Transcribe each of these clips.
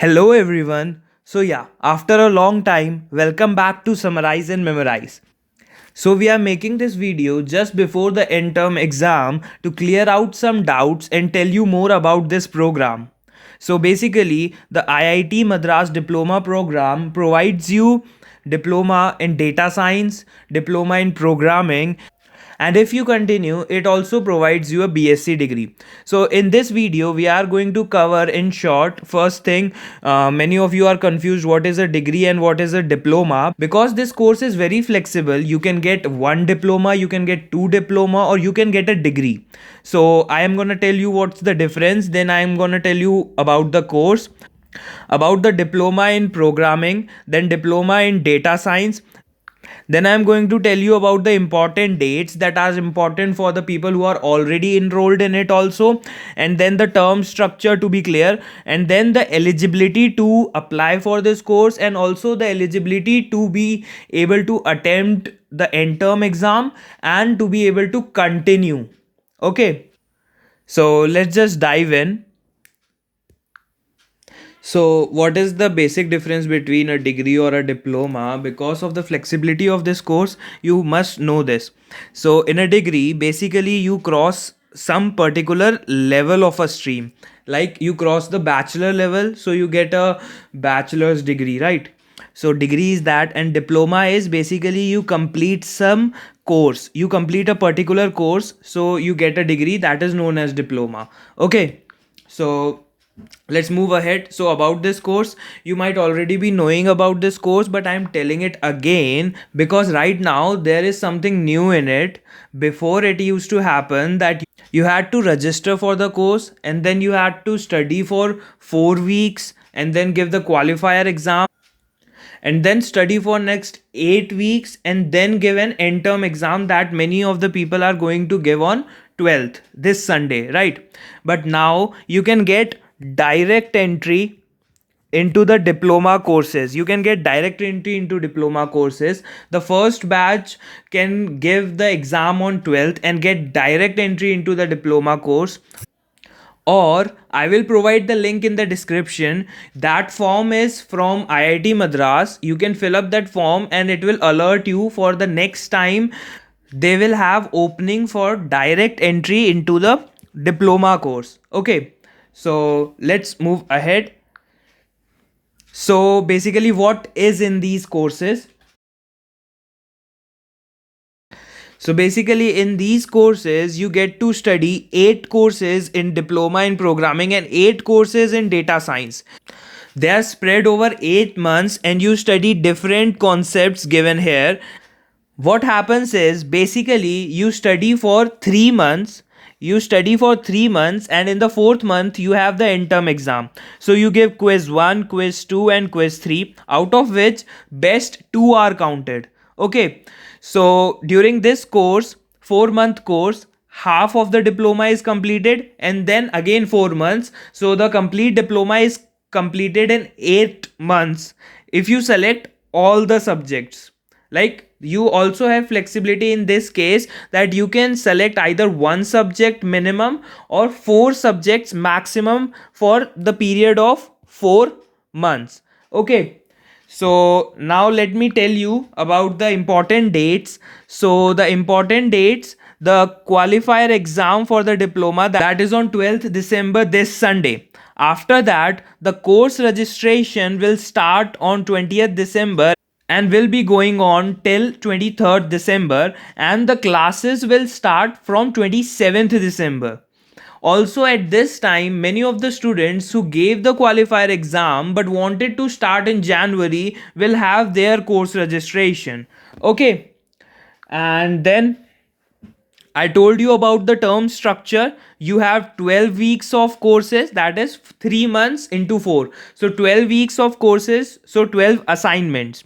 Hello everyone. After a long time, welcome back to Summarize and Memorize. So we are making this video just before the end term exam to clear out some doubts and tell you more about this program. So basically, the IIT Madras Diploma program provides you diploma in data science, diploma in programming, and if you continue, it also provides you a BSc degree. So in this video we are going to cover in short. First thing, many of you are confused what is a degree and what is a diploma. Because this course is very flexible, you can get one diploma, you can get two diploma, or you can get a degree. So I am going to tell you what's the difference, then I am going to tell you about the course, about the diploma in programming, then diploma in data science. Then I'm going to tell you about the important dates that are important for the people who are already enrolled in it also, and then the term structure to be clear, and then the eligibility to apply for this course, and also the eligibility to be able to attempt the end term exam and to be able to continue. Okay, so let's just dive in. So, what is the basic difference between a degree or a diploma? Because of the flexibility of this course, you must know this. So, in a degree, basically, you cross some particular level of a stream. Like you cross the bachelor level, so you get a bachelor's degree, right? So, degree is that, and diploma is basically you complete some course. You complete a particular course, so you get a degree that is known as diploma. Okay, so let's move ahead. So about this course, you might already be knowing about this course, but I'm telling it again because right now there is something new in it. Before, it used to happen that you had to register for the course and then you had to study for 4 weeks and then give the qualifier exam and then study for next 8 weeks and then give an end term exam that many of the people are going to give on 12th, this Sunday, right? But now you can get direct entry into the diploma courses. You can get direct entry into diploma courses. The first batch can give the exam on 12th and get direct entry into the diploma course, or I will provide the link in the description. That form is from IIT Madras. You can fill up that form and it will alert you for the next time they will have opening for direct entry into the diploma course. Okay, so let's move ahead. So basically, what is in these courses? So basically, in these courses, you get to study 8 courses in diploma in programming and 8 courses in data science. They are spread over 8 months and you study different concepts given here. What happens is basically you study for 3 months. You study for 3 months, and in the 4th month you have the end term exam. So you give quiz 1, quiz 2 and quiz 3, out of which best 2 are counted. Okay, so during this course, 4-month course, half of the diploma is completed and then again 4 months. So the complete diploma is completed in 8 months if you select all the subjects. Like, you also have flexibility in this case that you can select either one subject minimum or 4 subjects maximum for the period of 4 months. Okay, so now let me tell you about the important dates. So the important dates, the qualifier exam for the diploma, that is on 12th December, this Sunday. After that, the course registration will start on 20th December and will be going on till 23rd December, and the classes will start from 27th December. Also, at this time, many of the students who gave the qualifier exam but wanted to start in January will have their course registration. Okay, and then I told you about the term structure. You have 12 weeks of courses, that is 3 months into 4. So 12 weeks of courses, so 12 assignments.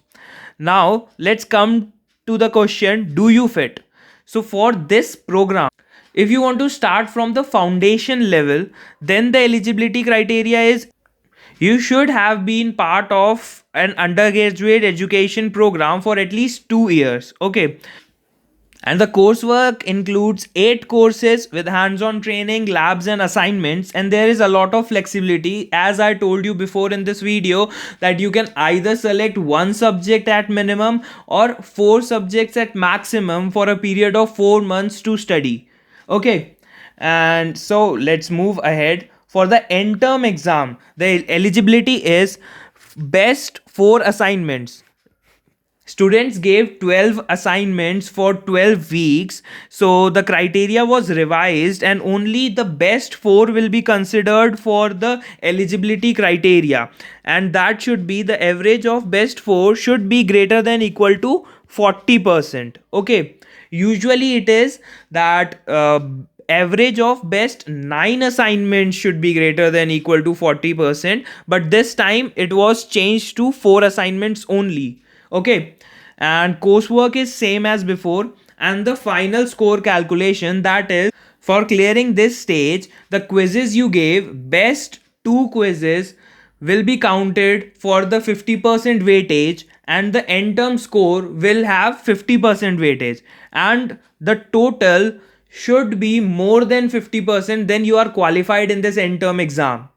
Now let's come to the question, do you fit? So for this program, if you want to start from the foundation level, then the eligibility criteria is you should have been part of an undergraduate education program for at least 2 years. Okay, And the coursework includes 8 courses with hands on training, labs, and assignments. And there is a lot of flexibility, as I told you before in this video, that you can either select one subject at minimum or 4 subjects at maximum for a period of 4 months to study. Okay, and so let's move ahead. For the end term exam, the eligibility is best 4 assignments. Students gave 12 assignments for 12 weeks, so the criteria was revised, and only the best 4 will be considered for the eligibility criteria. And that should be the average of best 4 should be greater than equal to 40%. Okay, usually it is that average of best 9 assignments should be greater than equal to 40%, but this time it was changed to 4 assignments only. Okay, and coursework is same as before, and the final score calculation, that is, for clearing this stage, the quizzes you gave, best 2 quizzes will be counted for the 50% weightage, and the end term score will have 50% weightage, and the total should be more than 50%, then you are qualified in this end term exam.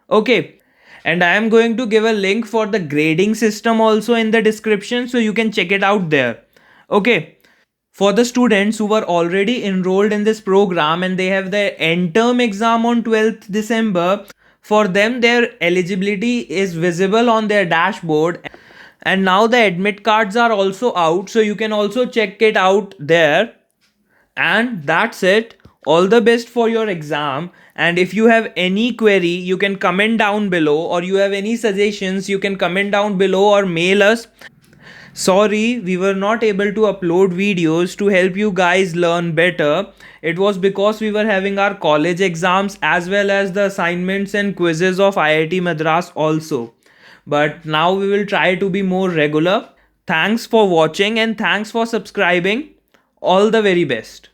Okay, and I am going to give a link for the grading system also in the description, so you can check it out there. Okay, for the students who were already enrolled in this program and they have their end term exam on 12th December, for them their eligibility is visible on their dashboard, and now the admit cards are also out, so you can also check it out there. And that's it. All the best for your exam. And if you have any query, you can comment down below, or you have any suggestions, you can comment down below or mail us. Sorry, we were not able to upload videos to help you guys learn better. It was because we were having our college exams as well as the assignments and quizzes of IIT Madras also. But now we will try to be more regular. Thanks for watching and thanks for subscribing. All the very best.